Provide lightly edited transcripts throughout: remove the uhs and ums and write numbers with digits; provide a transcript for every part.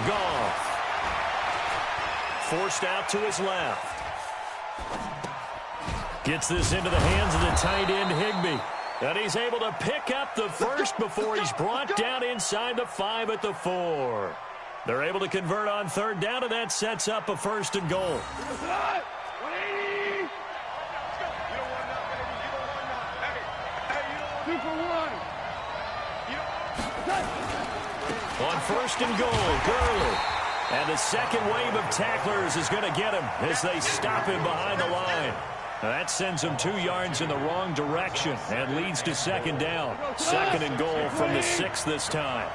Goff. Forced out to his left. Gets this into the hands of the tight end, Higbee. And he's able to pick up the first before he's brought down inside the 5 at the 4. They're able to convert on third down, and that sets up a 1st and goal. On 1st and goal, Gurley. And the second wave of tacklers is going to get him as they stop him behind the line. That sends him 2 yards in the wrong direction and leads to 2nd down. 2nd and goal from the 6 this time.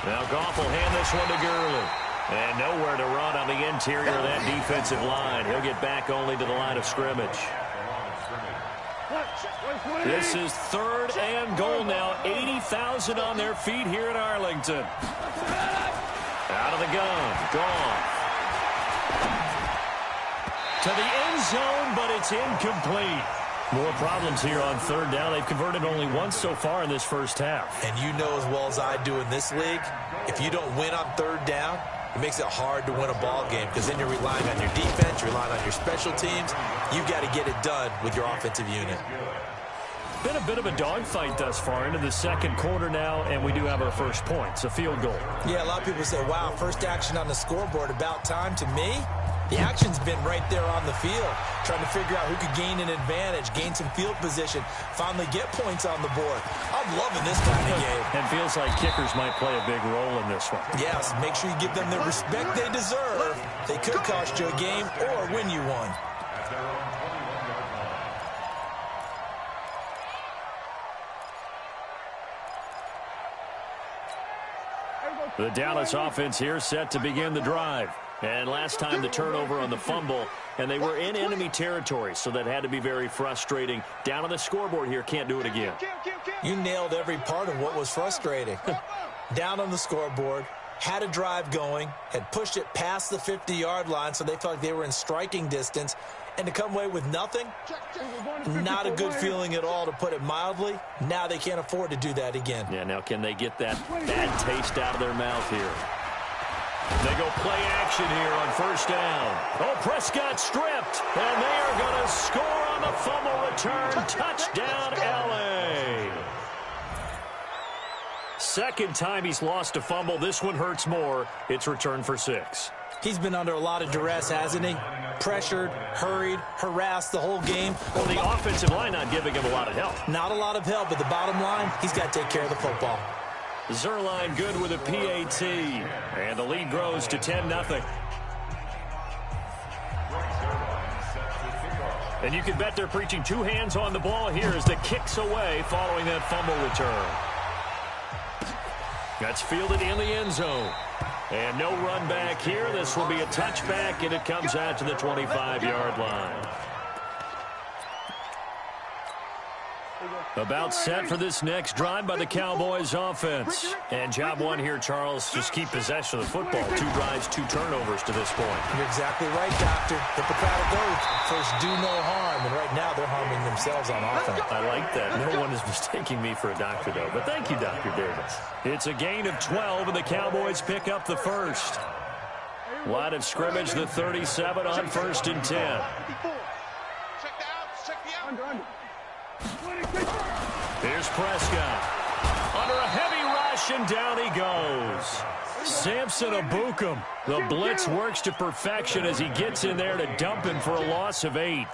Now Goff will hand this one to Gurley. And nowhere to run on the interior of that defensive line. He'll get back only to the line of scrimmage. This is 3rd and goal now. 80,000 on their feet here at Arlington. Out of the gun. Goff. To the end zone, but it's incomplete. More problems here on 3rd down. They've converted only once so far in this first half. And you know as well as I do in this league, if you don't win on 3rd down, it makes it hard to win a ball game because then you're relying on your defense, you're relying on your special teams. You've got to get it done with your offensive unit. Been a bit of a dogfight thus far into the 2nd quarter now, and we do have our first points, a field goal. Yeah, a lot of people say, wow, first action on the scoreboard, about time. To me, the action's been right there on the field, trying to figure out who could gain an advantage, gain some field position, finally get points on the board. I'm loving this kind of game. And feels like kickers might play a big role in this one. Yes, make sure you give them the respect they deserve. They could cost you a game or win you one. The Dallas offense here set to begin the drive. And last time the turnover on the fumble, and they were in enemy territory, so that had to be very frustrating. Down on the scoreboard here, can't do it again. You nailed every part of what was frustrating. Down on the scoreboard, had a drive going, had pushed it past the 50-yard line, so they felt like they were in striking distance, and to come away with nothing, not a good feeling at all, to put it mildly. Now they can't afford to do that again. Yeah, now can they get that bad taste out of their mouth here? They go play action here on 1st down. Oh, Prescott stripped, and they are going to score on the fumble return. Touchdown, L.A. 2nd time he's lost a fumble. This one hurts more. It's returned for 6. He's been under a lot of duress, hasn't he? Pressured, hurried, harassed the whole game. Well, the offensive line not giving him a lot of help. Not a lot of help, but the bottom line, he's got to take care of the football. Zerline good with a PAT, and the lead grows to 10-0. And you can bet they're preaching 2 hands on the ball here as the kick's away following that fumble return. That's fielded in the end zone. And no run back here. This will be a touchback, and it comes out to the 25-yard line. About set for this next drive by the Cowboys offense. And job one here, Charles, just keep possession of the football. 2 drives, 2 turnovers to this point. You're exactly right, Doctor. Hippocratic oath. First, do no harm. And right now, they're harming themselves on offense. I like that. No one is mistaking me for a doctor, though. But thank you, Dr. Davis. It's a gain of 12, and the Cowboys pick up the first. Line of scrimmage, the 37 on 1st and 10. Here's Prescott. Under a heavy rush, and down he goes. Samson Abukum. The blitz works to perfection as he gets in there to dump him for a loss of 8.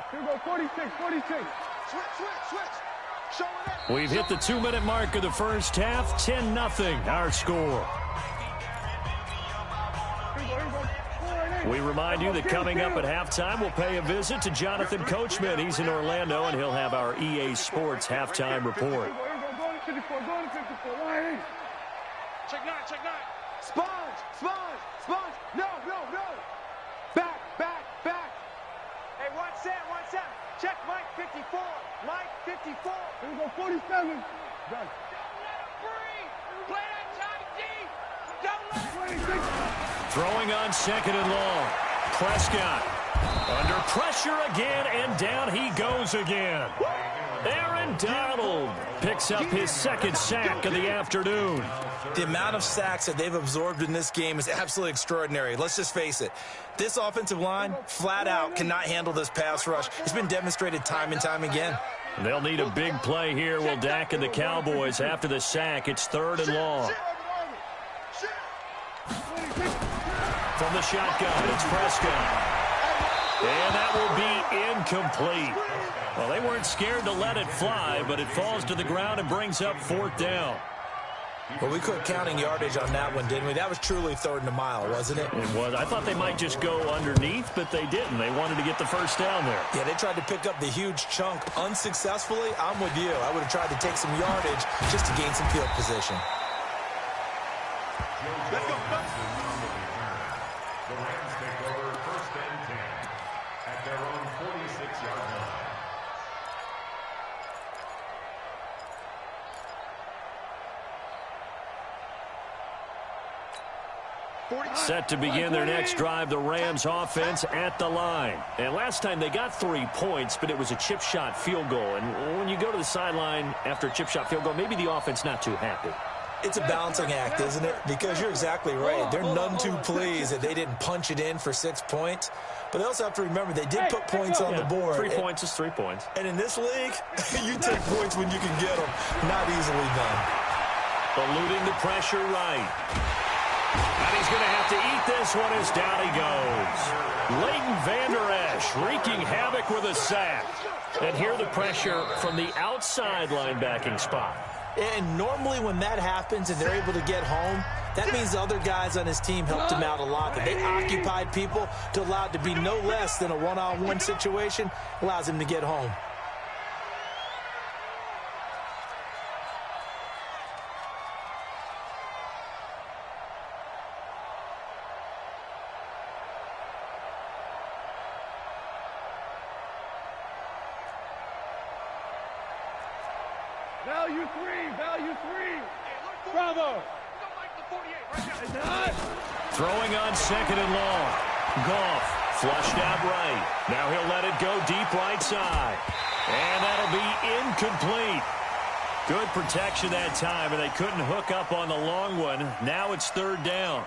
We've hit the 2-minute mark of the first half. 10-0, our score. We remind you that coming up at halftime, we'll pay a visit to Jonathan Coachman. He's in Orlando, and he'll have our EA Sports halftime report. Check 9, check 9. Sponge. No. Back. Hey, 1-7. Check Mike 54. Here we go, 47. Done. Throwing on second and long. Prescott under pressure again, and down he goes again. Aaron Donald picks up his second sack of the afternoon. The amount of sacks that they've absorbed in this game is absolutely extraordinary. Let's just face it. This offensive line, flat out, cannot handle this pass rush. It's been demonstrated time and time again. They'll need a big play here, will Dak and the Cowboys. After the sack, it's third and long. From the shotgun, it's Prescott. And that will be incomplete. Well, they weren't scared to let it fly, but it falls to the ground and brings up fourth down. Well, we quit counting yardage on that one, didn't we? That was truly third and a mile, wasn't it? It was. I thought they might just go underneath, but they didn't. They wanted to get the first down there. Yeah, they tried to pick up the huge chunk unsuccessfully. I'm with you. I would have tried to take some yardage just to gain some field position. Let's go. The Rams take over first and 10 at their own 46-yard line. Set to begin their next drive, the Rams offense at the line. And last time they got 3 points, but it was a chip shot field goal. And when you go to the sideline after a chip shot field goal, maybe the offense not too happy. It's a balancing act, isn't it? Because you're exactly right. They're none too pleased that they didn't punch it in for 6 points. But they also have to remember they did put points on the board. 3 points is 3 points. And in this league, you take points when you can get them. Not easily done. Eluding the pressure right. And he's going to have to eat this one as down he goes. Leighton Vander Esch wreaking havoc with a sack. And here the pressure from the outside linebacking spot. And normally when that happens and they're able to get home, that means the other guys on his team helped him out a lot. But they occupied people to allow it to be no less than a one-on-one situation, allows him to get home. Value three. Bravo. Throwing on second and long. Goff flushed out right. Now he'll let it go deep right side. And that'll be incomplete. Good protection that time, and they couldn't hook up on the long one. Now it's third down.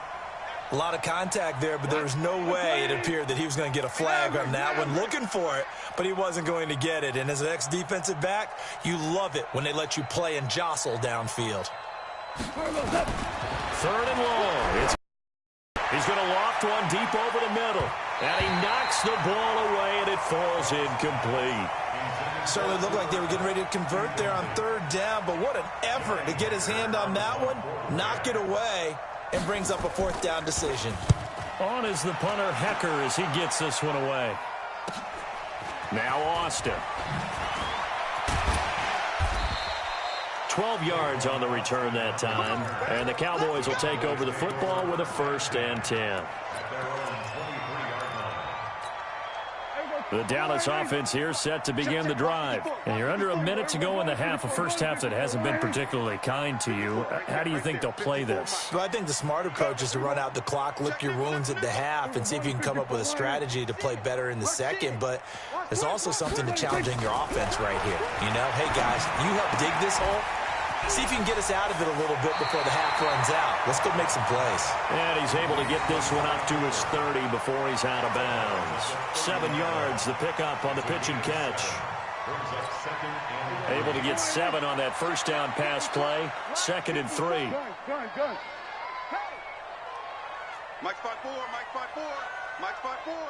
A lot of contact there, but there was no way it appeared that he was going to get a flag on that one. Looking for it, but he wasn't going to get it. And as an ex-defensive back, you love it when they let you play and jostle downfield. Third and long. He's going to loft one deep over the middle. And he knocks the ball away, and it falls incomplete. Certainly looked like they were getting ready to convert there on third down, but what an effort to get his hand on that one, knock it away, and brings up a fourth down decision. On is the punter, Hecker, as he gets this one away. Now Austin. 12 yards on the return that time. And the Cowboys will take over the football with a 1st and 10. The Dallas offense here set to begin the drive. And you're under a minute to go in the half, a first half that hasn't been particularly kind to you. How do you think they'll play this? Well, I think the smart approach is to run out the clock, lick your wounds at the half, and see if you can come up with a strategy to play better in the second. But there's also something to challenging your offense right here. You know, hey, guys, you help dig this hole. See if you can get us out of it a little bit before the half runs out. Let's go make some plays. And he's able to get this one up to his 30 before he's out of bounds. 7 yards, the pickup on the pitch and catch. Able to get 7 on that first down pass play. 2nd and 3. Gun. Mike spot 4. Mike spot 4.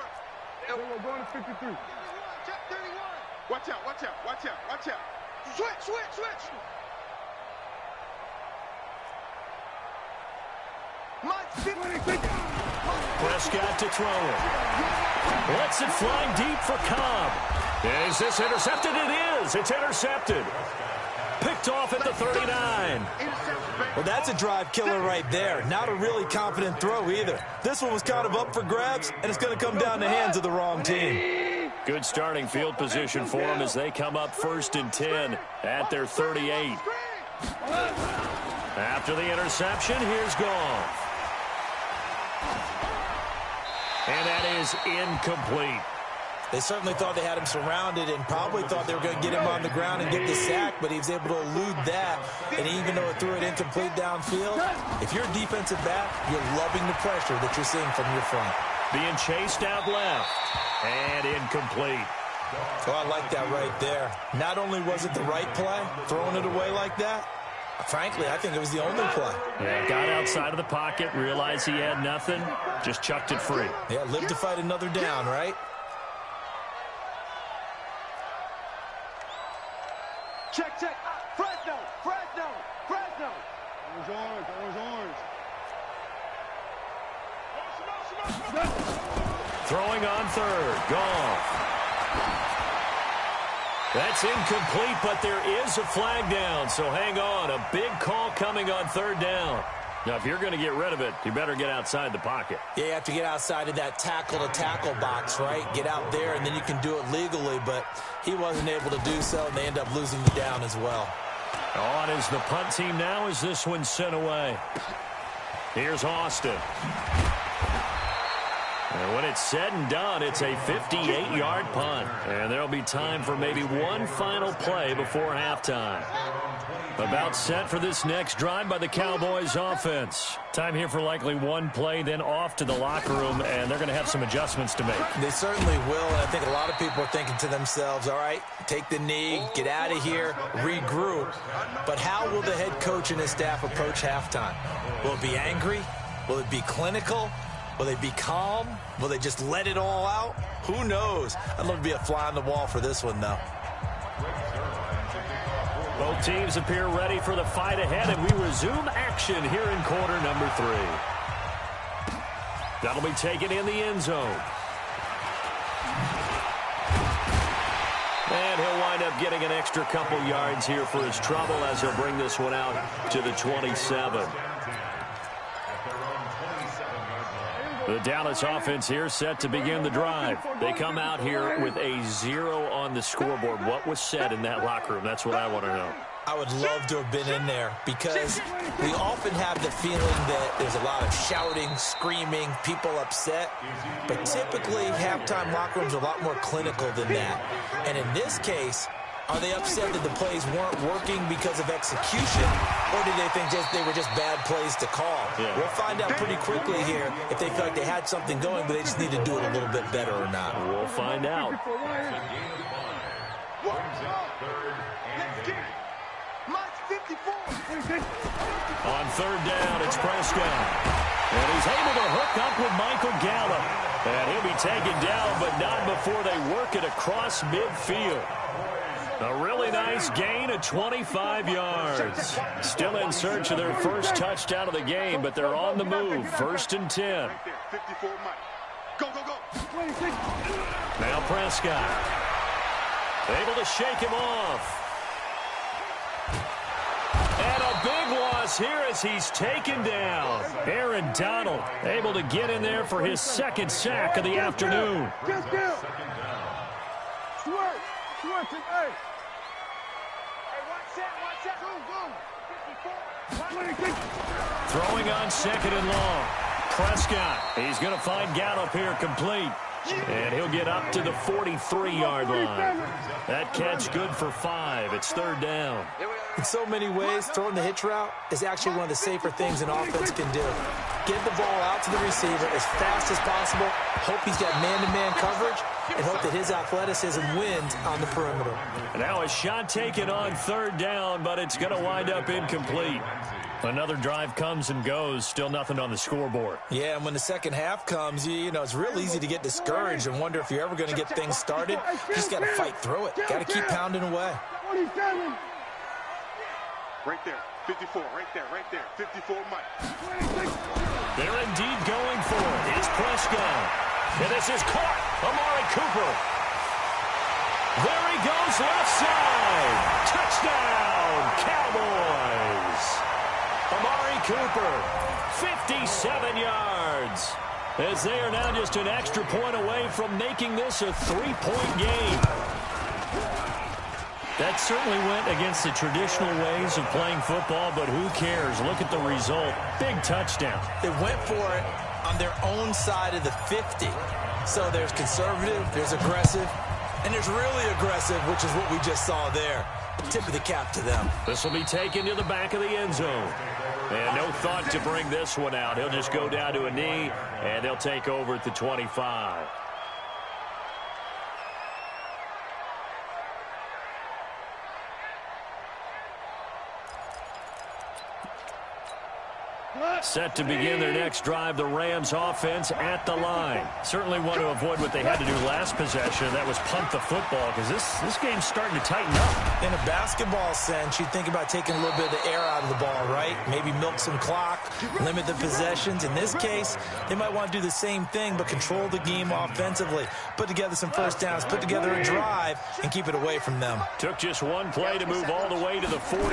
We're going to 53. Check 31. Watch out. Switch. Prescott to throw it. Lets it fly deep for Cobb. Is this intercepted? It is. It's intercepted. Picked off at the 39. Well, that's a drive killer right there. Not a really confident throw either. This one was kind of up for grabs, and it's going to come down the hands of the wrong team. Good starting field position for them as they come up 1st and 10 at their 38. After the interception, here's Goff. And that is incomplete. They certainly thought they had him surrounded and probably thought they were going to get him on the ground and get the sack, but he was able to elude that. And even though it threw it incomplete downfield, if you're a defensive back, you're loving the pressure that you're seeing from your front. Being chased out left and incomplete. Oh, I like that right there. Not only was it the right play, throwing it away like that, frankly, I think it was the only play. Yeah, got outside of the pocket, realized he had nothing, just chucked it free. Yeah, live to fight another down, right? Check, check. Fresno, Fresno, Fresno. Orange, orange. Throwing on third. Goff. That's incomplete, but there is a flag down, so hang on. A big call coming on third down. Now, if you're going to get rid of it, you better get outside the pocket. Yeah, you have to get outside of that tackle-to-tackle box, right? Get out there, and then you can do it legally, but he wasn't able to do so, and they end up losing the down as well. On is the punt team now as this one's sent away. Here's Austin. And when it's said and done, it's a 58-yard punt. And there'll be time for maybe one final play before halftime. About set for this next drive by the Cowboys offense. Time here for likely one play, then off to the locker room, and they're going to have some adjustments to make. They certainly will, and I think a lot of people are thinking to themselves, all right, take the knee, get out of here, regroup. But how will the head coach and his staff approach halftime? Will it be angry? Will it be clinical? Will they be calm? Will they just let it all out? Who knows? I'd love to be a fly on the wall for this one, though. Both teams appear ready for the fight ahead, and we resume action here in quarter number 3. That'll be taken in the end zone. And he'll wind up getting an extra couple yards here for his trouble as he'll bring this one out to the 27. The Dallas offense here set to begin the drive. They come out here with a 0 on the scoreboard. What was said in that locker room? That's what I want to know. I would love to have been in there because we often have the feeling that there's a lot of shouting, screaming, people upset. But typically, halftime locker rooms are a lot more clinical than that. And in this case, are they upset that the plays weren't working because of execution, or did they think they were just bad plays to call? Yeah. We'll find out pretty quickly here if they feel like they had something going, but they just need to do it a little bit better or not. We'll find out. On third down, it's Prescott. And he's able to hook up with Michael Gallup. And he'll be taken down, but not before they work it across midfield. A really nice gain of 25 yards. Still in search of their first touchdown of the game, but they're on the move. 1st and 10. Go, go, go. Now Prescott. Able to shake him off. And a big loss here as he's taken down. Aaron Donald able to get in there for his second sack of the afternoon. Throwing on 2nd and long. Prescott, he's going to find Gallup here complete. And he'll get up to the 43-yard line. That catch good for 5. It's 3rd down. In so many ways, throwing the hitch route is actually one of the safer things an offense can do. Get the ball out to the receiver as fast as possible, hope he's got man-to-man coverage, and hope that his athleticism wins on the perimeter. Now a shot taken on 3rd down, but it's going to wind up incomplete. Another drive comes and goes, still nothing on the scoreboard. Yeah, and when the second half comes, you know, it's real easy to get discouraged and wonder if you're ever going to get things started. You just got to fight through it. Got to keep pounding away. Right there, 54, right there, 54, Mike. They're indeed going for it. Here's Prescott. And this is caught. Amari Cooper. There he goes left side. Touchdown, Cowboys. Amari Cooper, 57 yards. As they are now just an extra point away from making this a 3-point game. That certainly went against the traditional ways of playing football, but who cares? Look at the result. Big touchdown. They went for it on their own side of the 50. So there's conservative, there's aggressive, and there's really aggressive, which is what we just saw there. Tip of the cap to them. This will be taken to the back of the end zone. And no thought to bring this one out. He'll just go down to a knee, and they'll take over at the 25. Set to begin their next drive, the Rams offense at the line. Certainly want to avoid what they had to do last possession. That was punt the football, because this game's starting to tighten up. In a basketball sense, you think about taking a little bit of the air out of the ball, right? Maybe milk some clock, limit the possessions. In this case, they might want to do the same thing, but control the game offensively. Put together some first downs, put together a drive, and keep it away from them. Took just one play to move all the way to the 44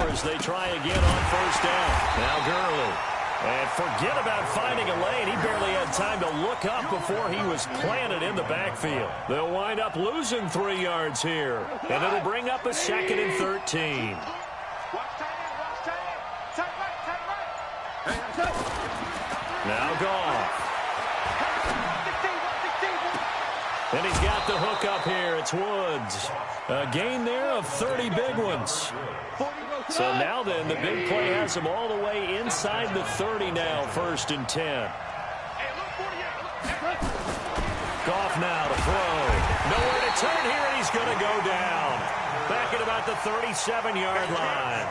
as they try again on first down. Now Gurley. And forget about finding a lane. He barely had time to look up before he was planted in the backfield. They'll wind up losing 3 yards here. And it'll bring up a 2nd and 13. Now Goff. And he's got the hook up here. It's Woods. A gain there of 30 big ones. So now then, the big play has him all the way inside the 30 now, 1st and 10. Goff now to throw. Nowhere to turn here, and he's going to go down. Back at about the 37-yard line.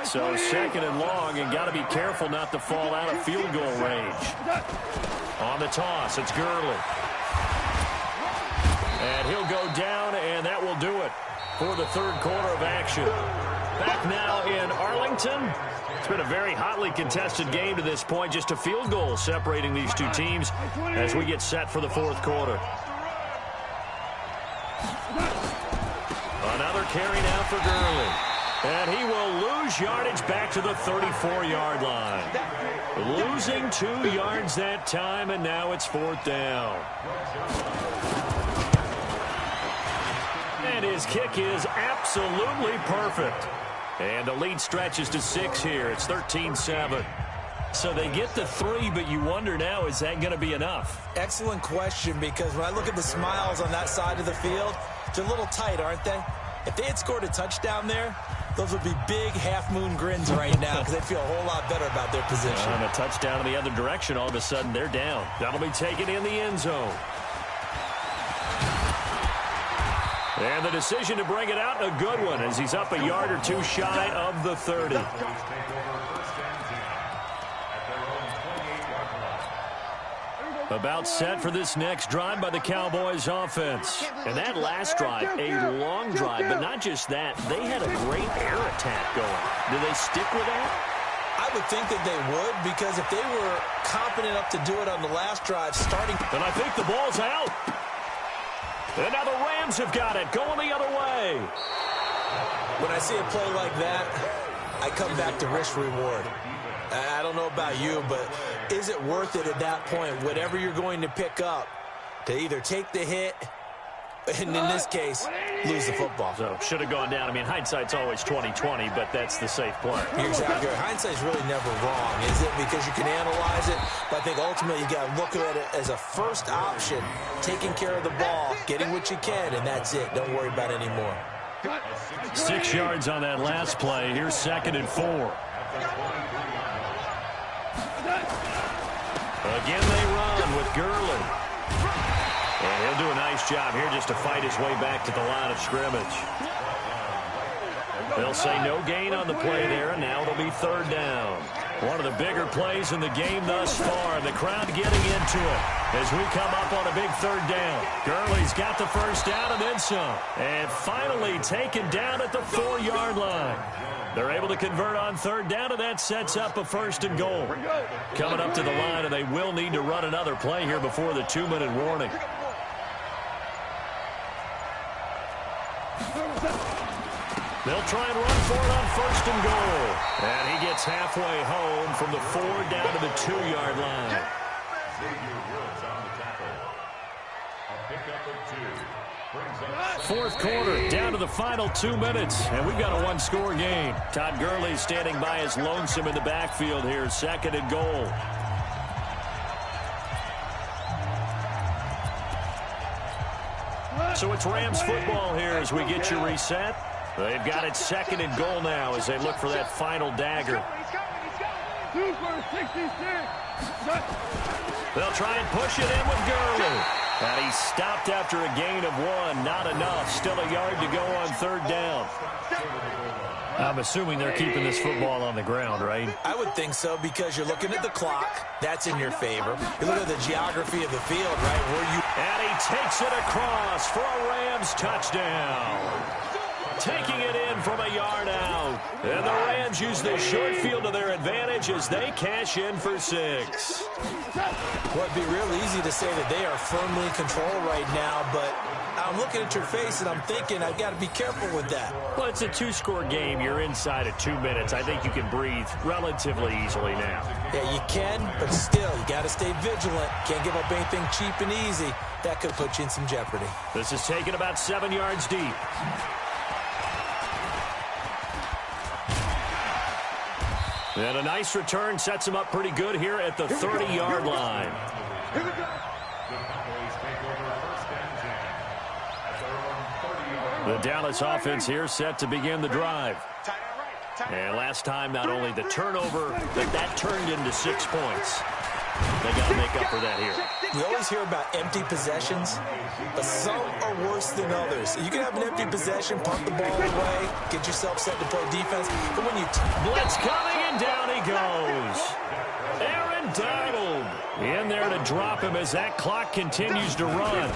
So 2nd and long, and got to be careful not to fall out of field goal range. On the toss, it's Gurley. And he'll go down, and that will do it for the 3rd quarter of action. Back now in Arlington. It's been a very hotly contested game to this point. Just a field goal separating these two teams as we get set for the 4th quarter. Another carry now for Gurley. And he will lose yardage back to the 34-yard line. Losing 2 yards that time, and now it's 4th down. And his kick is absolutely perfect. And the lead stretches to 6 here. It's 13-7. So they get the 3, but you wonder now, is that going to be enough? Excellent question, because when I look at the smiles on that side of the field, they're a little tight, aren't they? If they had scored a touchdown there, those would be big half-moon grins right now because they feel a whole lot better about their position. And a touchdown in the other direction, all of a sudden they're down. That'll be taken in the end zone. And the decision to bring it out, a good one, as he's up a yard or 2 shy of the 30. About set for this next drive by the Cowboys offense. And that last drive, a long drive, but not just that. They had a great air attack going. Do they stick with that? I would think that they would, because if they were competent enough to do it on the last drive, starting... And I think the ball's out. And now the Rams have got it, going the other way. When I see a play like that, I come back to risk-reward. I don't know about you, but is it worth it at that point, whatever you're going to pick up, to either take the hit, and in this case, lose the football? So, should have gone down. I mean, hindsight's always 20/20, but that's the safe play. You're exactly right. Hindsight's really never wrong, is it? Because you can analyze it, but I think ultimately you got to look at it as a first option, taking care of the ball, getting what you can, and that's it. Don't worry about it anymore. 6 yards on that last play. Here's 2nd and 4. Again, they run with Gurley. And he'll do a nice job here just to fight his way back to the line of scrimmage. They'll say no gain on the play there, and now it'll be 3rd down. One of the bigger plays in the game thus far. The crowd getting into it as we come up on a big 3rd down. Gurley's got the first down and then some. And finally taken down at the 4-yard line. They're able to convert on 3rd down, and that sets up a 1st and goal. Coming up to the line, and they will need to run another play here before the 2-minute warning. They'll try and run for it on 1st and goal. And he gets halfway home from the 4 down to the 2-yard line. Fourth quarter, down to the final 2 minutes, and we've got a one-score game. Todd Gurley standing by as lonesome in the backfield here, second and goal. So it's Rams football here as we get you reset. They've got it second and goal now as they look for that final dagger. They'll try and push it in with Gurley. And he stopped after a gain of 1. Not enough. Still a yard to go on third down. I'm assuming they're keeping this football on the ground, right? I would think so because you're looking at the clock. That's in your favor. You look at the geography of the field, right? And he takes it across for a Rams touchdown. Taking it in from a yard out. And the Rams use the short field to their advantage as they cash in for 6. Well, it'd be real easy to say that they are firmly in control right now, but I'm looking at your face and I'm thinking I've got to be careful with that. Well, it's a 2-score game. You're inside of 2 minutes. I think you can breathe relatively easily now. Yeah, you can, but still, you got to stay vigilant. Can't give up anything cheap and easy. That could put you in some jeopardy. This is taken about 7 yards deep. And a nice return sets him up pretty good here at the 30-yard line. The Dallas offense here set to begin the drive. And last time, not only the turnover, but that turned into 6 points. They got to make up for that here. We always hear about empty possessions, but some are worse than others. You can have an empty possession, punt the ball away, get yourself set to play defense, but when you... Blitz coming, and down he goes. Aaron Donald in there to drop him as that clock continues to run.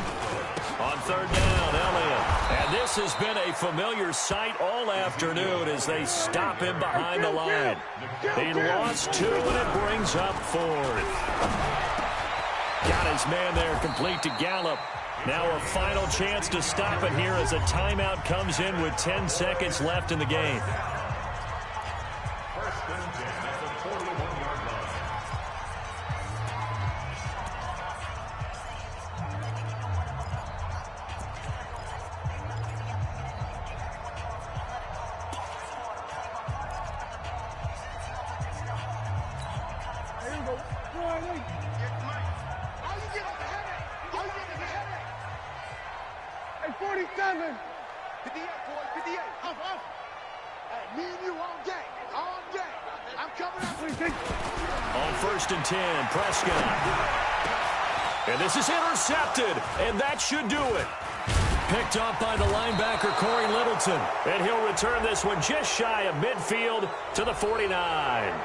On third down, Elliott. And this has been a familiar sight all afternoon as they stop him behind the line. He lost 2, and it brings up 4th. Got his man there complete to Gallup. Now a final chance to stop it here as a timeout comes in with 10 seconds left in the game. On first and 10, Prescott. And this is intercepted, and that should do it. Picked off by the linebacker, Corey Littleton. And he'll return this one just shy of midfield to the 49.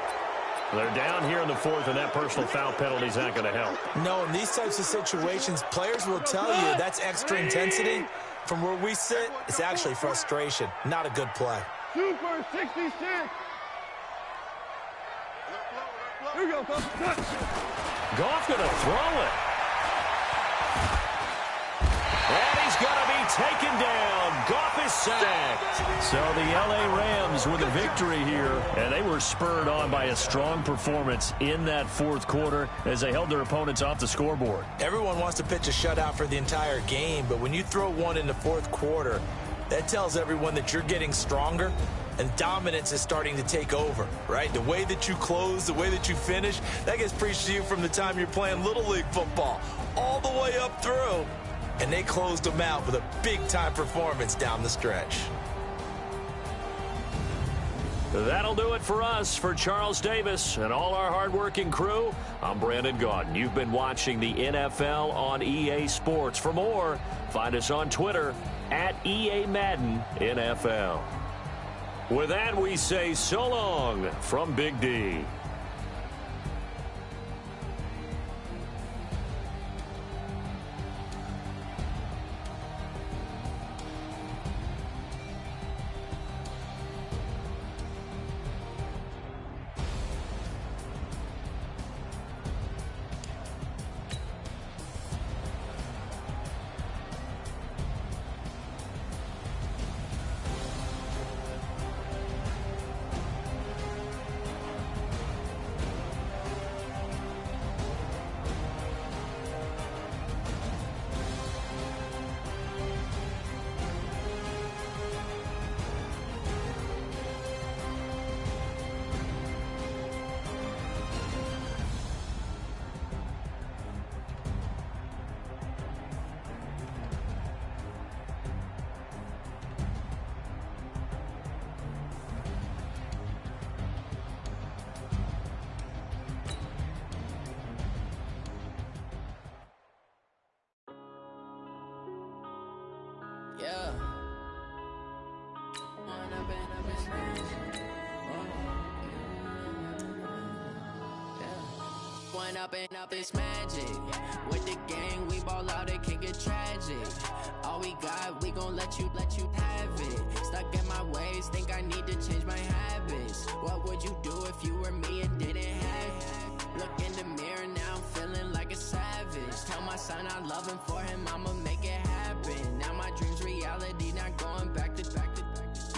They're down here in the 4th, and that personal foul penalty is not going to help. No, in these types of situations, players will tell you that's extra intensity. From where we sit, it's actually frustration. Not a good play. Super 66. Here we go, Goff going to throw it. And he's going to be taken down. Goff is sacked. So the L.A. Rams with a victory here, and they were spurred on by a strong performance in that 4th quarter as they held their opponents off the scoreboard. Everyone wants to pitch a shutout for the entire game, but when you throw one in the 4th quarter, that tells everyone that you're getting stronger and dominance is starting to take over, right? The way that you close, the way that you finish, that gets preached to you from the time you're playing Little League football all the way up through. And they closed them out with a big-time performance down the stretch. That'll do it for us. For Charles Davis and all our hardworking crew, I'm Brandon Gaudin. You've been watching the NFL on EA Sports. For more, find us on Twitter at EA Madden NFL. With that, we say so long from Big D. Growing up and up is magic. With the gang, we ball out, it can get tragic. All we got, we gon' let you have it. Stuck in my ways, think I need to change my habits. What would you do if you were me and didn't have it? Look in the mirror, now I'm feeling like a savage. Tell my son I love him, for him I'ma make it happen. Now my dream's reality, not going back to.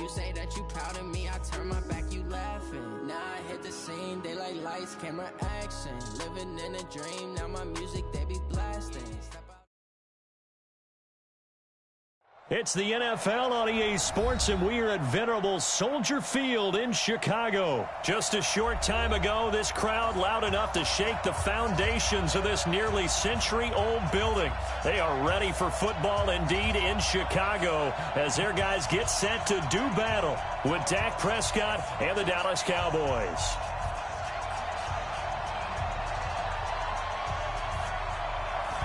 You say that you proud of me, I turn my back, you laughing. Now I hit the scene, they like lights, camera, action. Living in a dream, now my music, they be blasting. It's the NFL on EA Sports, and we are at venerable Soldier Field in Chicago. Just a short time ago, this crowd loud enough to shake the foundations of this nearly century-old building. They are ready for football indeed in Chicago as their guys get set to do battle with Dak Prescott and the Dallas Cowboys.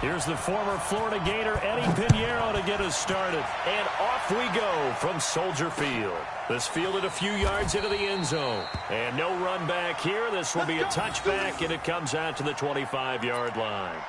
Here's the former Florida Gator, Eddie Pinheiro, to get us started. And off we go from Soldier Field. This fielded a few yards into the end zone. And no run back here. This will be a touchback, and it comes out to the 25-yard line.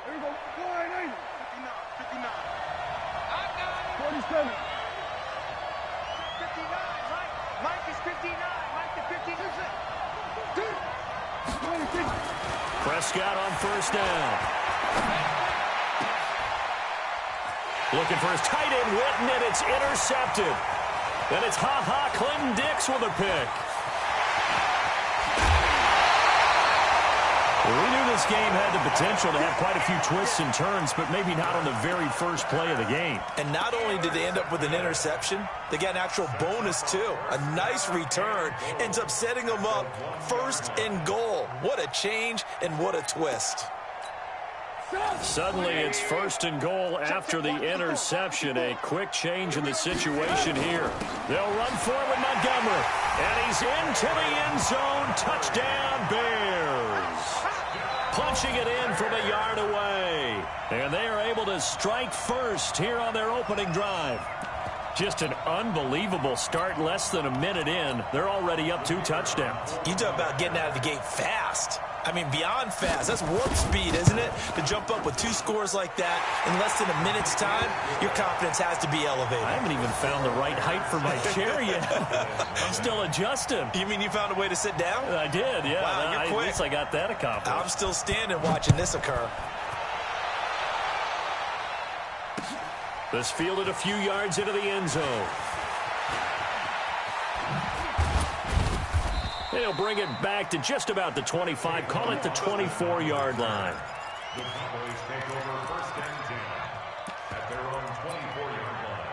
Here we go. 59. 59. 47. 59. Mike is 59. Mike to 56. Prescott on first down. Looking for his tight end, Witten, and it's intercepted. Then it's Clinton Dix with a pick. We knew this game had the potential to have quite a few twists and turns, but maybe not on the very first play of the game. And not only did they end up with an interception, they got an actual bonus, too. A nice return ends up setting them up first and goal. What a change and what a twist. Suddenly, it's first and goal after the interception. A quick change in the situation here. They'll run forward Montgomery, and he's into the end zone. Touchdown, Bears. Punching it in from a yard away. And they are able to strike first here on their opening drive. Just an unbelievable start. Less than a minute in, they're already up 2 touchdowns. You talk about getting out of the gate fast. I mean, beyond fast. That's warp speed, isn't it? To jump up with 2 scores like that in less than a minute's time, your confidence has to be elevated. I haven't even found the right height for my chair yet. I'm still adjusting. You mean you found a way to sit down? I did, yeah. Wow, you're quick. At least I got that accomplished. I'm still standing watching this occur. This fielded a few yards into the end zone. They'll bring it back to just about the 25. Call it the 24-yard line. The Cowboys take over first and 10 at their own 24-yard line.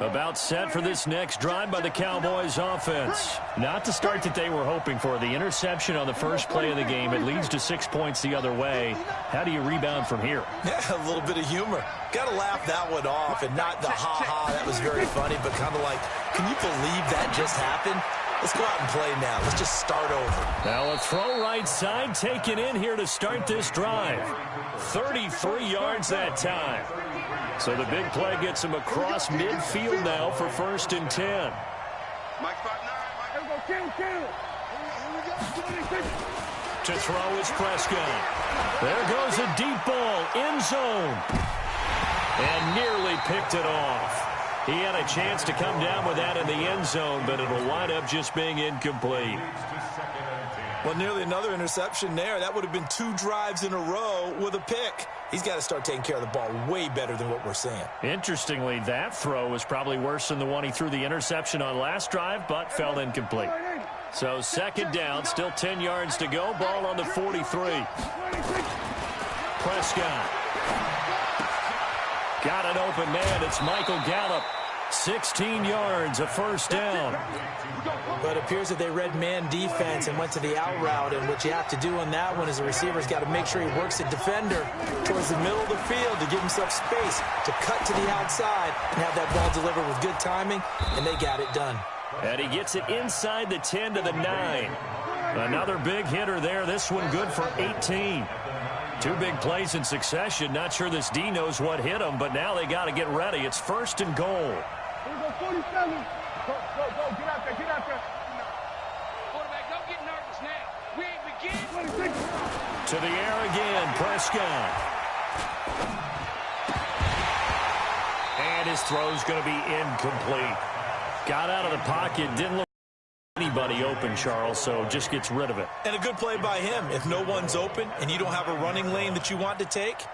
About set for this next drive by the Cowboys offense. Not the start that they were hoping for. The interception on the first play of the game. It leads to 6 points the other way. How do you rebound from here? Yeah, a little bit of humor. Got to laugh that one off, and not the ha-ha, that was very funny, but kind of like, can you believe that just happened? Let's go out and play now. Let's just start over. Now a throw right side taken in here to start this drive. 33 yards that time. So the big play gets him across midfield now for first and 10. Mike 59. To throw is Prescott. There goes a deep ball, end zone. And nearly picked it off. He had a chance to come down with that in the end zone, but it'll wind up just being incomplete. Well, nearly another interception there. That would have been 2 drives in a row with a pick. He's got to start taking care of the ball way better than what we're seeing. Interestingly, that throw was probably worse than the one he threw the interception on last drive, but fell incomplete. So second down, still 10 yards to go. Ball on the 43. Prescott. Got an open man. It's Michael Gallup. 16 yards, a first down. But it appears that they read man defense and went to the out route, and what you have to do on that one is the receiver's got to make sure he works the defender towards the middle of the field to give himself space to cut to the outside and have that ball delivered with good timing, and they got it done. And he gets it inside the 10 to the 9. Another big hitter there. This one good for 18. Two big plays in succession. Not sure this D knows what hit him, but now they got to get ready. It's first and goal. Here we go, 47. Go, get out there, get out there. Quarterback, don't get nervous now. We ain't begin. To the air again, Prescott. And his throw's going to be incomplete. Got out of the pocket, didn't look anybody open, Charles, so just gets rid of it. And a good play by him. If no one's open and you don't have a running lane that you want to take,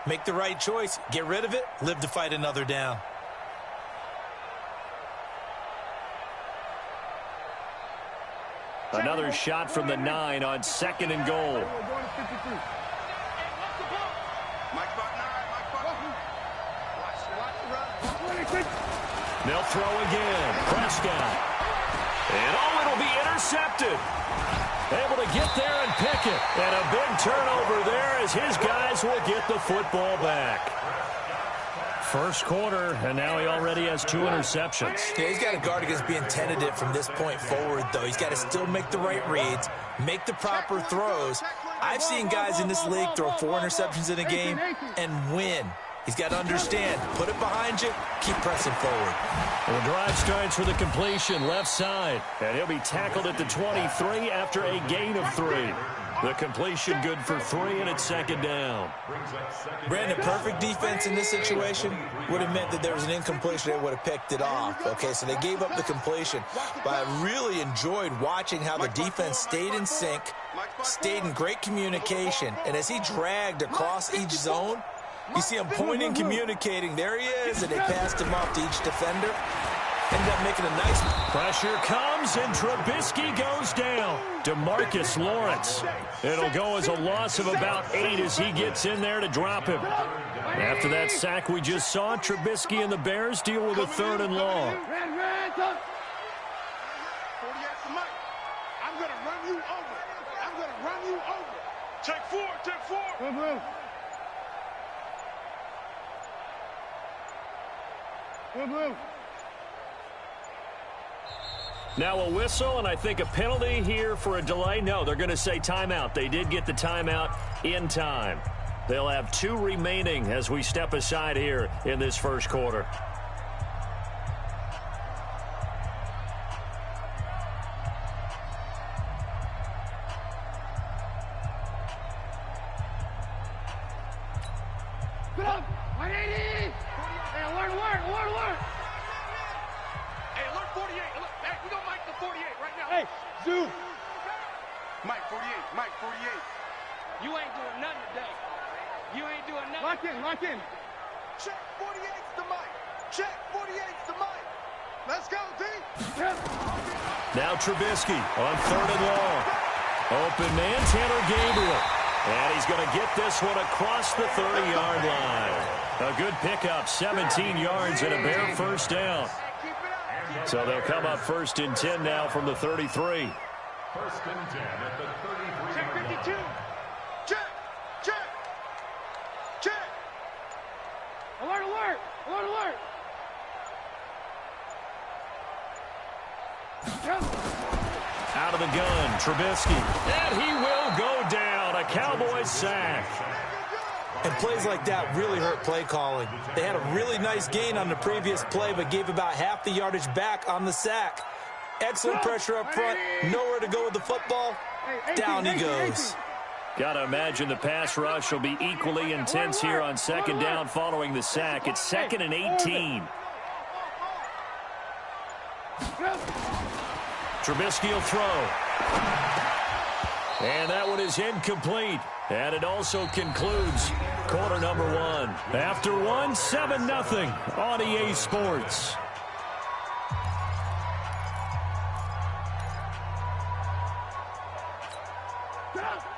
make the right choice. Get rid of it, live to fight another down. Another shot from the 9 on second and goal. They'll throw again. Prescott. And it'll be intercepted. Able to get there and pick it. And a big turnover there as his guys will get the football back. First quarter, and now he already has 2 interceptions. Yeah, he's got to guard against being tentative from this point forward, though. He's got to still make the right reads, make the proper throws. I've seen guys in this league throw 4 interceptions in a game and win. He's got to understand, put it behind you, keep pressing forward. The drive starts with a completion left side, and he'll be tackled at the 23 after a gain of 3. The completion good for 3, and it's second down. Brandon, perfect defense in this situation would have meant that there was an incompletion. They would have picked it off. Okay, so they gave up the completion. But I really enjoyed watching how the defense stayed in sync, stayed in great communication, and as he dragged across each zone, you see him pointing, communicating. There he is, and they passed him off to each defender. Ended up making a nice... Pressure comes, and Trubisky goes down. DeMarcus Lawrence. It'll go as a loss of about 8 as he gets in there to drop him. After that sack we just saw, Trubisky and the Bears deal with a 3rd and long. I'm going to run you over. I'm going to run you over. Take 4, take 4. Now a whistle, and I think a penalty here for a delay. No, they're going to say timeout. They did get the timeout in time. They'll have 2 remaining as we step aside here in this first quarter. Lock in. Check 48's the mic. Check 48's the mic. Let's go, D. Now Trubisky on 3rd and long. Open man, Tanner Gabriel. And he's going to get this one across the 30-yard line. A good pickup, 17 yards and a bare first down. So they'll come up 1st and 10 now from the 33. 1st and 10 at the 33. Check 52. Check. Alert, alert! Alert, alert! Out of the gun, Trubisky. And he will go down. A Cowboys sack. And plays like that really hurt play calling. They had a really nice gain on the previous play, but gave about half the yardage back on the sack. Excellent pressure up front. Nowhere to go with the football. Down he goes. Got to imagine the pass rush will be equally intense here on 2nd down following the sack. It's 2nd and 18. Trubisky will throw. And that one is incomplete. And it also concludes quarter number 1. After 1, 7-0 on EA Sports.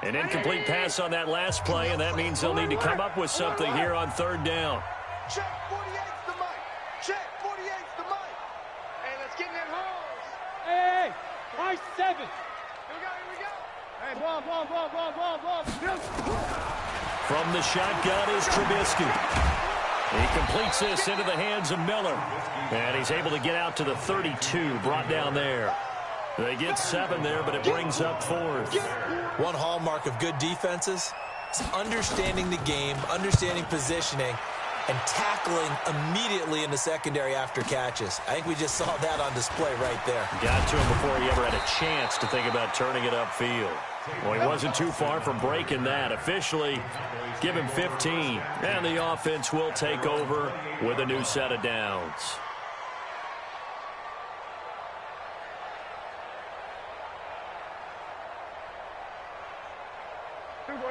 An incomplete pass on that last play, and that means they'll need to come up with something here on 3rd down. Check 48's the mic. Check 48's the mic. Nice 7. Here we go. Hey, ball. From the shotgun is Trubisky. He completes this into the hands of Miller. And he's able to get out to the 32, brought down there. They get 7 there, but it brings up 4th. One hallmark of good defenses is understanding the game, understanding positioning, and tackling immediately in the secondary after catches. I think we just saw that on display right there. Got to him before he ever had a chance to think about turning it upfield. Well, he wasn't too far from breaking that. Officially, give him 15. And the offense will take over with a new set of downs.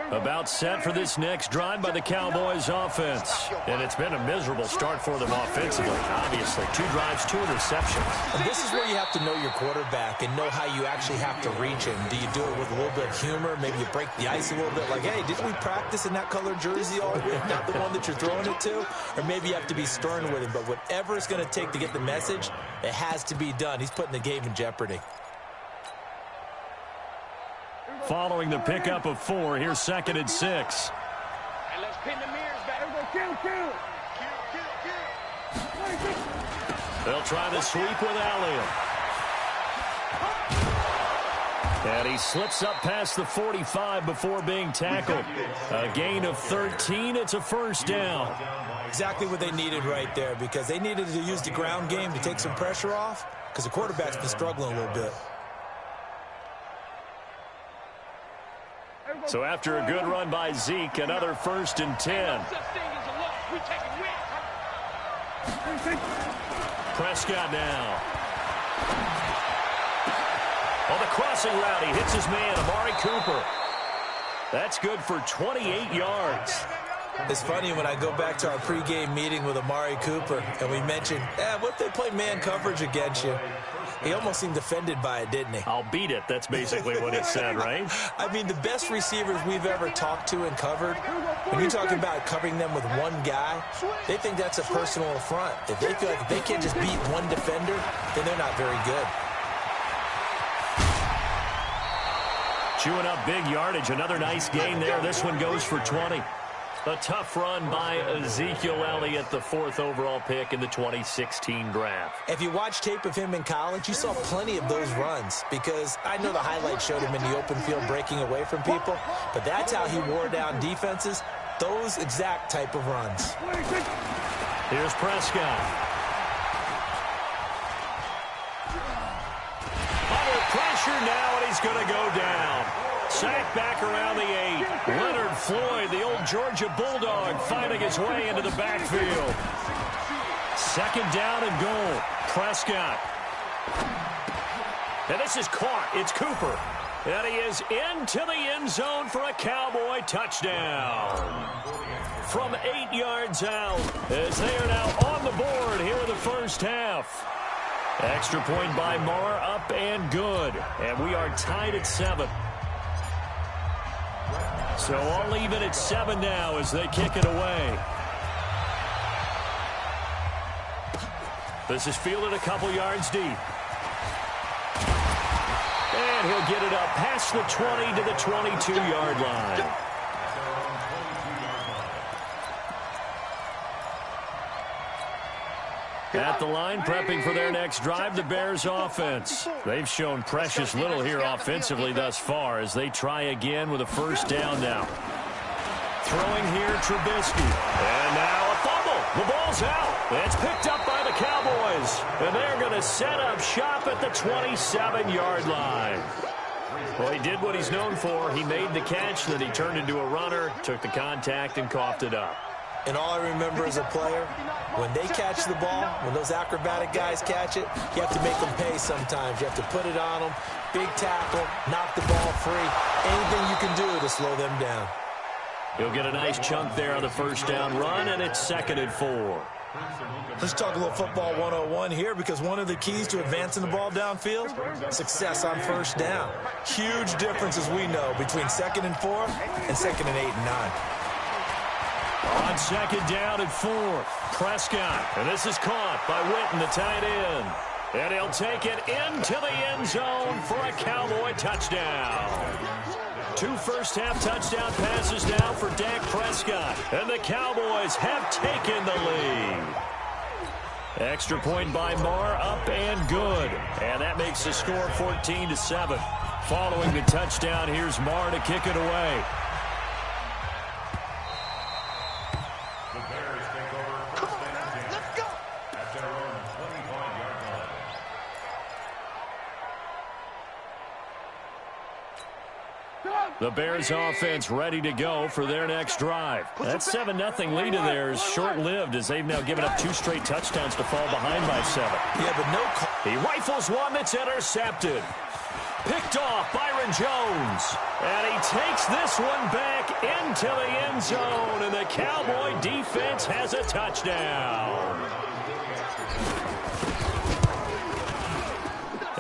About set for this next drive by the Cowboys offense. And it's been a miserable start for them offensively, obviously. 2 drives, 2 interceptions. And this is where you have to know your quarterback and know how you actually have to reach him. Do you do it with a little bit of humor? Maybe you break the ice a little bit like, hey, didn't we practice in that color jersey all week? Not the one that you're throwing it to? Or maybe you have to be stern with him. But whatever it's going to take to get the message, it has to be done. He's putting the game in jeopardy. Following the pickup of 4, here's 2nd and 6. And let's pin the mirrors back. Kill. They'll try the sweep with Elliott. And he slips up past the 45 before being tackled. A gain of 13. It's a first down. Exactly what they needed right there, because they needed to use the ground game to take some pressure off, because the quarterback's been struggling a little bit. So after a good run by Zeke, another 1st and 10. Prescott now. On the crossing route, he hits his man, Amari Cooper. That's good for 28 yards. It's funny when I go back to our pregame meeting with Amari Cooper, and we mentioned, what if they play man coverage against you? He almost seemed offended by it, didn't he? I'll beat it. That's basically what he said, right? I mean, the best receivers we've ever talked to and covered, when you talk about covering them with one guy, they think that's a personal affront. If they feel like if they can't just beat one defender, then they're not very good. Chewing up big yardage. Another nice gain there. This one goes for 20. A tough run by Ezekiel Elliott, the 4th overall pick in the 2016 draft. If you watch tape of him in college, you saw plenty of those runs, because I know the highlights showed him in the open field breaking away from people, but that's how he wore down defenses, those exact type of runs. Here's Prescott. Under pressure now, and he's going to go down. Sacked back around the 8. Leonard Floyd, the old Georgia Bulldog, finding his way into the backfield. 2nd down and goal. Prescott. And this is caught. It's Cooper. And he is into the end zone for a Cowboy touchdown. From 8 yards out, as they are now on the board here in the first half. Extra point by Marr, up and good. And we are tied at 7. So all even at 7 now as they kick it away. This is fielded a couple yards deep. And he'll get it up past the 20 to the 22-yard line. At the line, prepping for their next drive, the Bears offense. They've shown precious little here offensively thus far as they try again with a first down now. Throwing here, Trubisky. And now a fumble. The ball's out. It's picked up by the Cowboys. And they're going to set up shop at the 27-yard line. Well, he did what he's known for. He made the catch, then he turned into a runner, took the contact, and coughed it up. And all I remember as a player, when they catch the ball, when those acrobatic guys catch it, you have to make them pay sometimes. You have to put it on them, big tackle, knock the ball free. Anything you can do to slow them down. He'll get a nice chunk there on the first down run, and it's 2nd and 4. Let's talk a little football 101 here, because one of the keys to advancing the ball downfield, success on first down. Huge difference, as we know, between 2nd and 4 and 2nd and 8 and 9. On 2nd down and 4, Prescott. And this is caught by Witten, the tight end. And he'll take it into the end zone for a Cowboy touchdown. 2 first-half touchdown passes now for Dak Prescott. And the Cowboys have taken the lead. Extra point by Marr, up and good. And that makes the score 14-7. Following the touchdown, here's Marr to kick it away. The Bears take over first and 10 at their own 25-yard line. The Bears offense ready to go for their next drive. That 7-0 lead of theirs short-lived as they've now given up 2 straight touchdowns to fall behind by 7. Yeah, but no call. He rifles one that's intercepted. Picked off Byron Jones. And he takes this one back into the end zone. And the Cowboy defense has a touchdown.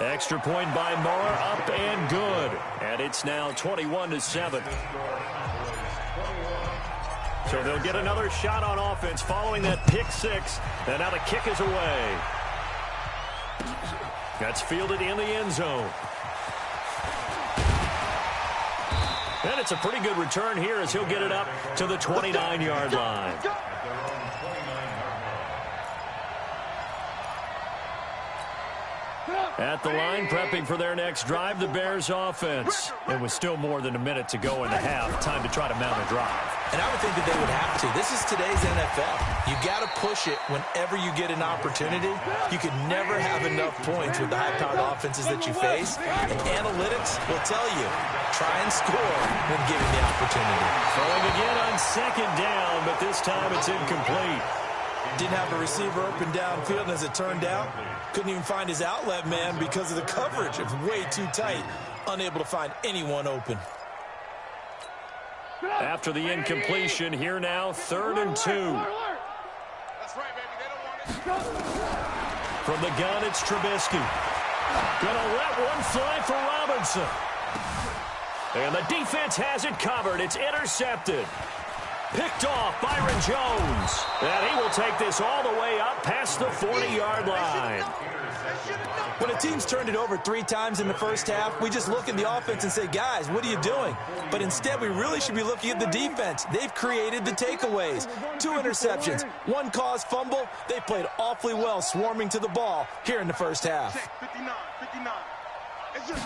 Extra point by Marr, up and good. And it's now 21-7. So they'll get another shot on offense following that pick 6. And now the kick is away. That's fielded in the end zone. And it's a pretty good return here as he'll get it up to the 29-yard line. At the line, prepping for their next drive, the Bears offense. And with still more than a minute to go in the half, time to try to mount a drive. And I would think that they would have to. This is today's NFL. You got to push it whenever you get an opportunity. You can never have enough points with the high-powered offenses that you face. And analytics will tell you, try and score when given the opportunity. Throwing again on 2nd down, but this time it's incomplete. Didn't have a receiver open downfield, and as it turned out, couldn't even find his outlet man because of the coverage. It was way too tight, unable to find anyone open. After the incompletion, here now, 3rd and 2. That's right, baby. They don't want it. From the gun, it's Trubisky. Gonna let one fly for Robinson. And the defense has it covered. It's intercepted. Picked off Byron Jones. And he will take this all the way up past the 40-yard line. When a team's turned it over 3 times in the first half, we just look at the offense and say, guys, what are you doing? But instead, we really should be looking at the defense. They've created the takeaways. 2 interceptions, 1 caused fumble. They played awfully well swarming to the ball here in the first half. 59. It's just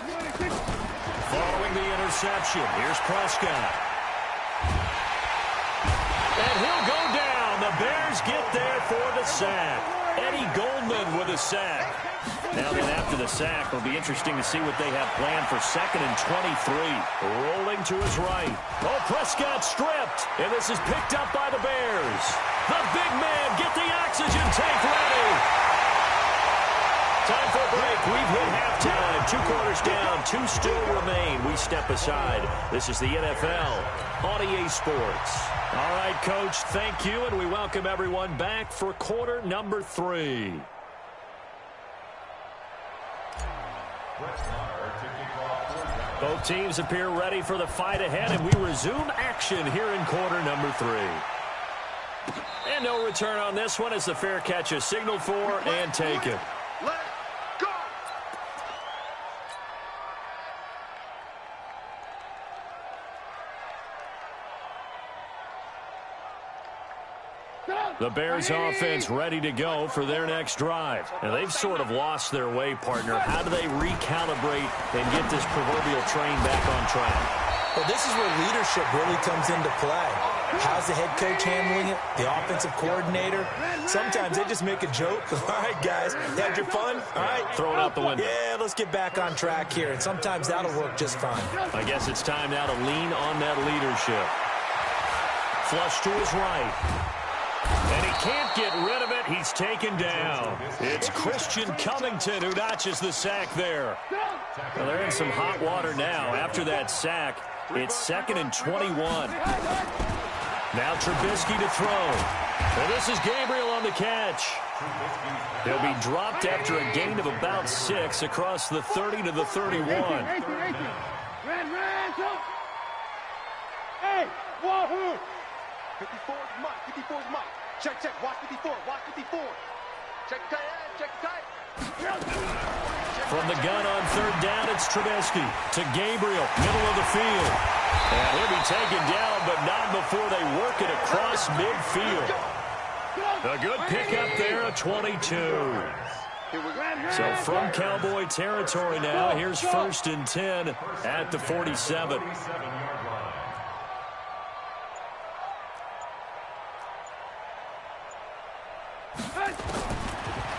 Following the interception, here's Prescott. And he'll go down. The Bears get there for the sack. Eddie Goldman with a sack. Now then after the sack, it'll be interesting to see what they have planned for 2nd and 23. Rolling to his right. Oh, Prescott stripped. And this is picked up by the Bears. The big man, get the oxygen tank ready. Time for a break. We've hit halftime. 2 quarters down. 2 still remain. We step aside. This is the NFL on EA Sports. All right, Coach, thank you, and we welcome everyone back for quarter number 3. Both teams appear ready for the fight ahead, and we resume action here in quarter number 3. And no return on this one as the fair catch is signaled for and taken. Let's go. The Bears offense ready to go for their next drive. And they've sort of lost their way, partner. How do they recalibrate and get this proverbial train back on track? Well, this is where leadership really comes into play. How's the head coach handling it? The offensive coordinator? Sometimes they just make a joke. All right, guys, you had your fun? All right. Throw it out the window. Yeah, let's get back on track here. And sometimes that'll work just fine. I guess it's time now to lean on that leadership. Flush to his right. And he can't get rid of it. He's taken down. It's Christian Covington who notches the sack there. Well, they're in some hot water now. After that sack, it's 2nd and 21. Now Trubisky to throw. And this is Gabriel on the catch. He'll be dropped after a gain of about 6 across the 30 to the 31. Hey, wahoo! 54's Mike. 54's Mike. Check. Watch 54. From the gun on third down, it's Trubisky to Gabriel, middle of the field. And he'll be taken down, but not before they work it across midfield. A good pickup there, a 22. So from Cowboy territory now, here's 1st and 10 at the 47.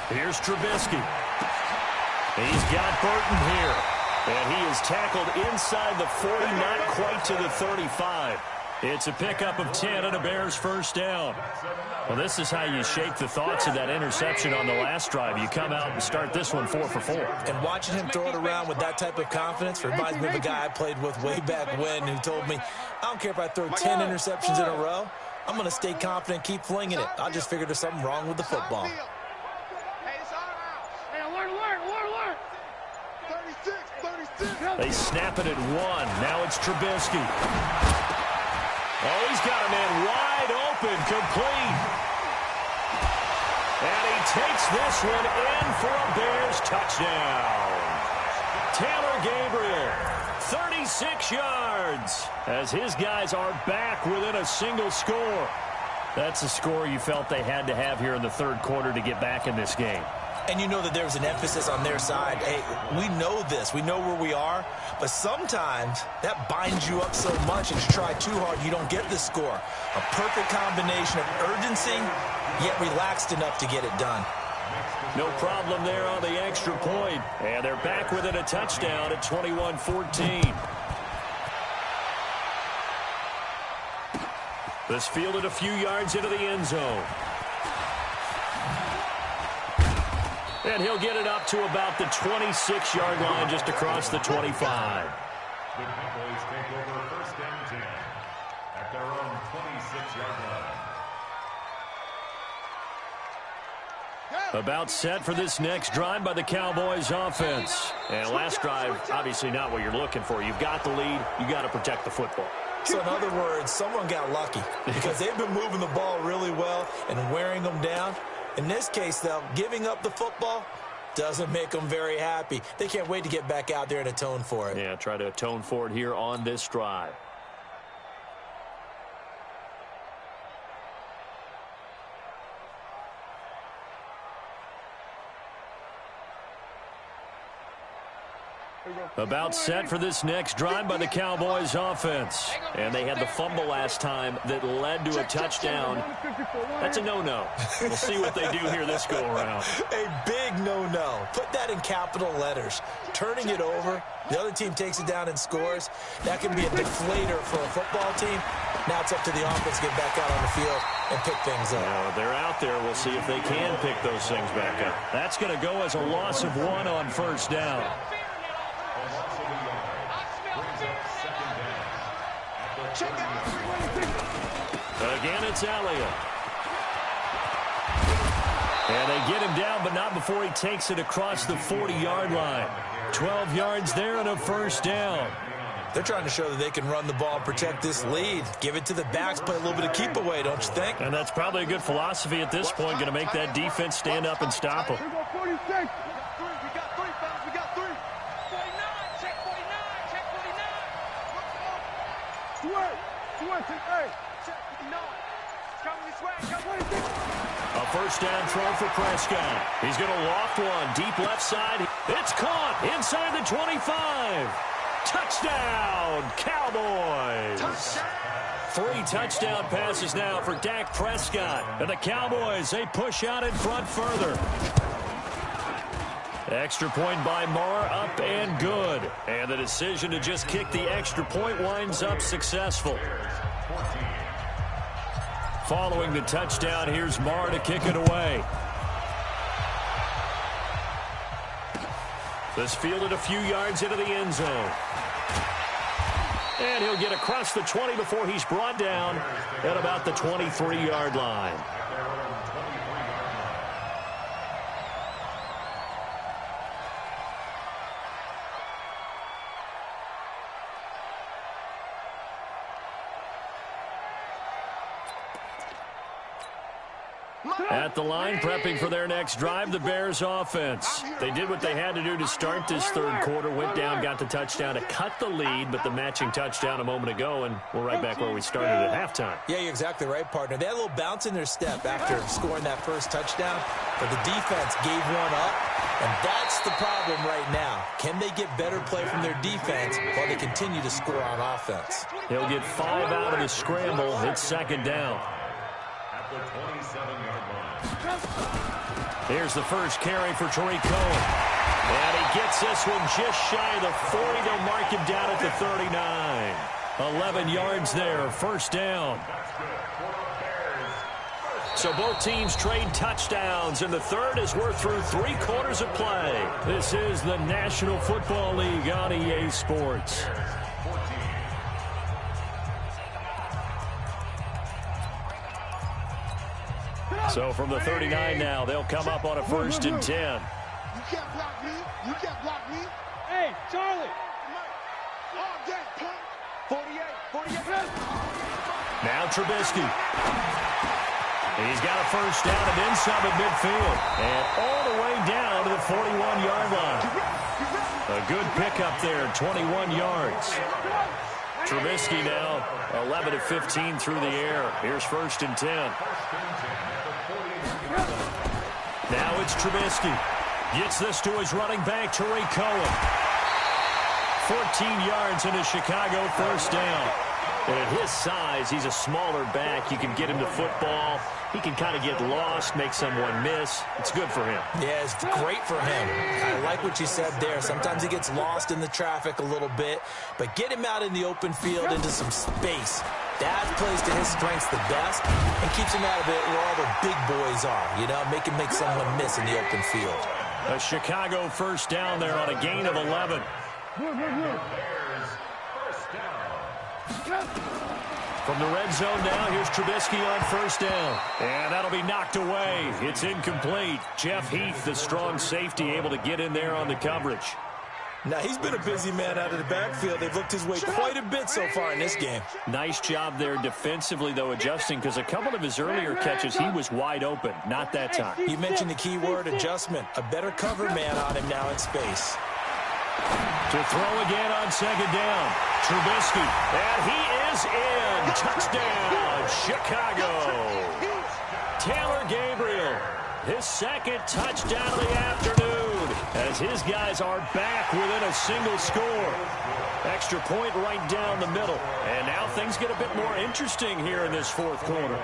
Here's Trubisky. He's got Burton here. And he is tackled inside the 40, not quite to the 35. It's a pickup of 10 and a Bears first down. Well, this is how you shake the thoughts of that interception on the last drive. You come out and start this one 4 for 4. And watching him throw it around with that type of confidence reminds me of a guy I played with way back when who told me, I don't care if I throw 10 interceptions in a row. I'm going to stay confident, keep flinging it. I just figured there's something wrong with the football. They snap it at 1. Now it's Trubisky. Oh, he's got a man wide open, complete. And he takes this one in for a Bears touchdown. Taylor Gabriel, 36 yards, as his guys are back within a single score. That's a score you felt they had to have here in the third quarter to get back in this game. And you know that there was an emphasis on their side. Hey, we know this. We know where we are. But sometimes that binds you up so much and you try too hard, you don't get the score. A perfect combination of urgency, yet relaxed enough to get it done. No problem there on the extra point. And they're back within a touchdown at 21-14. This fielded a few yards into the end zone. And he'll get it up to about the 26-yard line, just across the 25. The Cowboys take over 1st and 10 at their own 26-yard line. About set for this next drive by the Cowboys offense. And last drive, obviously not what you're looking for. You've got the lead. You got to protect the football. So in other words, someone got lucky because they've been moving the ball really well and wearing them down. In this case, though, giving up the football doesn't make them very happy. They can't wait to get back out there and atone for it. Yeah, try to atone for it here on this drive. About set for this next drive by the Cowboys offense. And they had the fumble last time that led to a touchdown. That's a no-no. We'll see what they do here this go-around. A big no-no. Put that in capital letters. Turning it over, the other team takes it down and scores. That can be a deflator for a football team. Now it's up to the offense to get back out on the field and pick things up. Now, they're out there. We'll see if they can pick those things back up. That's going to go as a loss of 1 on first down. Again, it's Elliott. And they get him down, but not before he takes it across the 40-yard line. 12 yards there and a first down. They're trying to show that they can run the ball and protect this lead. Give it to the backs, play a little bit of keep away, don't you think? And that's probably a good philosophy at this point, going to make that defense stand up and stop them. A first down throw for Prescott. He's going to loft one deep left side. It's caught inside the 25. Touchdown, Cowboys. Touchdown. 3 touchdown passes now for Dak Prescott. And the Cowboys, they push out in front further. Extra point by Marr, up and good. And the decision to just kick the extra point winds up successful. Following the touchdown, here's Marr to kick it away. This fielded a few yards into the end zone. And he'll get across the 20 before he's brought down at about the 23-yard line. At the line, prepping for their next drive, the Bears offense. They did what they had to do to start this third quarter, went down, got the touchdown to cut the lead, but the matching touchdown a moment ago, and we're right back where we started at halftime. Yeah, you're exactly right, partner. They had a little bounce in their step after scoring that first touchdown, but the defense gave one up, and that's the problem right now. Can they get better play from their defense while they continue to score on offense? He'll get 5 out of the scramble. It's second down. At the 27-yard line. Here's the first carry for Tariq Cohen. And he gets this one just shy of the 40. They'll mark him down at the 39. 11 yards there, first down. So both teams trade touchdowns, and the third as we're through 3 quarters of play. This is the National Football League on EA Sports. So from the 39 now, they'll come up on a 1st and 10. You can't block me. You can't block me. Hey, Charlie. All day, punk. 48. Now Trubisky. He's got a first down and then some at midfield. And all the way down to the 41-yard line. A good pickup there, 21 yards. Trubisky now 11 of 15 through the air. Here's 1st and 10. Now it's Trubisky. Gets this to his running back, Tariq Cohen. 14 yards into Chicago, first down. And at his size, he's a smaller back. You can get him to football. He can kind of get lost, make someone miss. It's good for him. Yeah, it's great for him. I like what you said there. Sometimes he gets lost in the traffic a little bit, but get him out in the open field into some space. That plays to his strengths the best and keeps him out of it where all the big boys are. You know, make him make someone miss in the open field. A Chicago first down there on a gain of 11. From the red zone now, here's Trubisky on first down. And that'll be knocked away. It's incomplete. Jeff Heath, the strong safety, able to get in there on the coverage. Now, he's been a busy man out of the backfield. They've looked his way quite a bit so far in this game. Nice job there defensively, though, adjusting, because a couple of his earlier catches, he was wide open. Not that time. You mentioned the key word, adjustment. A better cover man on him now in space. To throw again on second down. Trubisky. And he is in. Touchdown, Chicago. Taylor Gabriel, his second touchdown of the afternoon, as his guys are back within a single score. Extra point right down the middle. And now things get a bit more interesting here in this fourth quarter.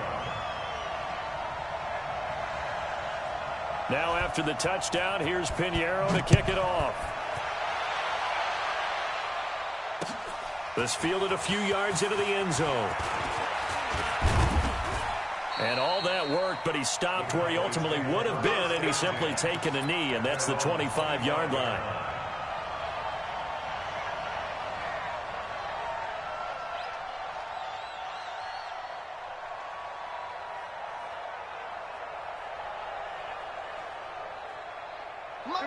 Now after the touchdown, here's Pinheiro to kick it off. This fielded a few yards into the end zone. And all that worked, but he stopped where he ultimately would have been, and he's simply taken a knee, and that's the 25-yard line.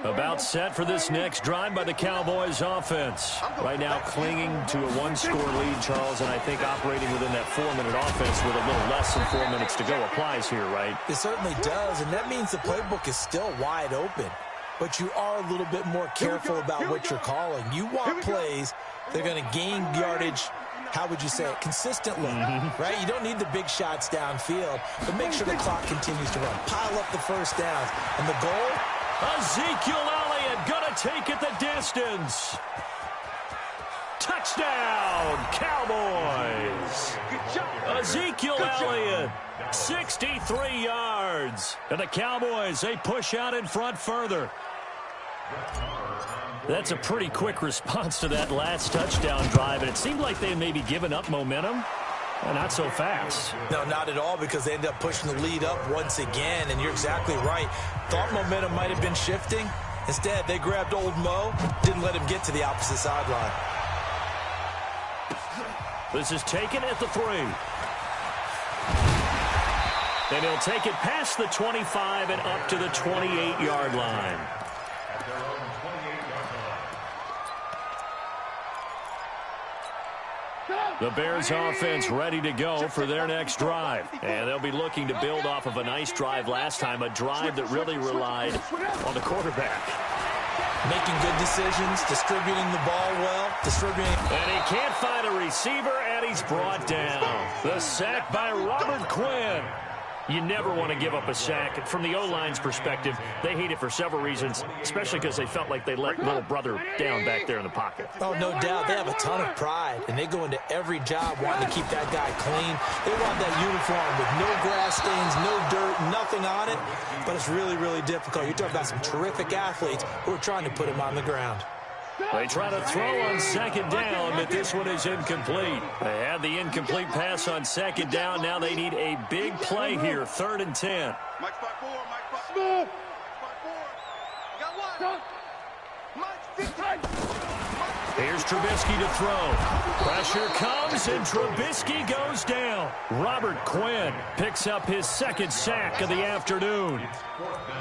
About set for this next drive by the Cowboys offense. Right now clinging to a 1-score lead, Charles, and I think operating within that 4-minute offense with a little less than 4 minutes to go applies here, right? It certainly does, and that means the playbook is still wide open. But you are a little bit more careful about what you're calling. You want plays that are going to gain yardage, how would you say it, consistently, right? You don't need the big shots downfield, but make sure the clock continues to run. Pile up the first downs, and the goal? Ezekiel Elliott gonna take it the distance. Touchdown, Cowboys. Ezekiel Elliott, 63 yards. And the Cowboys, they push out in front further. That's a pretty quick response to that last touchdown drive, and it seemed like they had maybe given up momentum. Well, not so fast. No, not at all, because they end up pushing the lead up once again, and you're exactly right. Thought momentum might have been shifting. Instead, they grabbed old Mo, didn't let him get to the opposite sideline. This is taken at the 3. And he'll take it past the 25 and up to the 28-yard line. At their own 28-yard line. The Bears offense ready to go for their next drive. And they'll be looking to build off of a nice drive last time, a drive that really relied on the quarterback. Making good decisions, distributing the ball well, And he can't find a receiver, and he's brought down. The sack by Robert Quinn. You never want to give up a sack. From the O-line's perspective, they hate it for several reasons, especially because they felt like they let little brother down back there in the pocket. Oh, no doubt. They have a ton of pride, and they go into every job wanting to keep that guy clean. They want that uniform with no grass stains, no dirt, nothing on it, but it's really, really difficult. You're talking about some terrific athletes who are trying to put him on the ground. They try to throw on second down, but this one is incomplete. They had the incomplete pass on second down. Now they need a big play here, 3rd and 10. Mike's 5-4, Mike's 5-4. Mike's 5-4. You got one. Mike's 15. Here's Trubisky to throw. Pressure comes, and Trubisky goes down. Robert Quinn picks up his 2nd sack of the afternoon.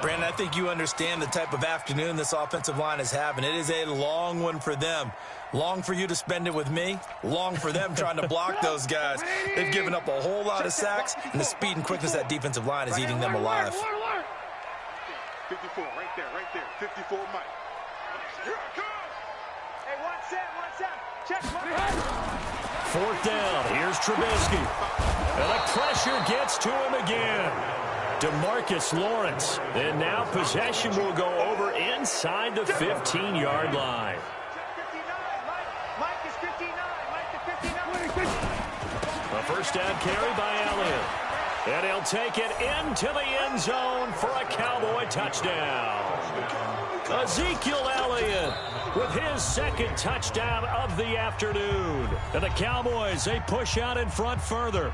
Brandon, I think you understand the type of afternoon this offensive line is having. It is a long one for them. Long for you to spend it with me. Long for them trying to block those guys. They've given up a whole lot of sacks, and the speed and quickness of that defensive line is eating them alive. 54, right there, right there. 54, Mike. Here I come. Hey, watch that. Check. 4th down. Here's Trubisky. And the pressure gets to him again. DeMarcus Lawrence. And now possession will go over inside the 15-yard line. Mike is 59. Mike to 59. A 1st down carry by Elliott. And he'll take it into the end zone for a Cowboy touchdown. Ezekiel Elliott with his 2nd touchdown of the afternoon. And the Cowboys, they push out in front further.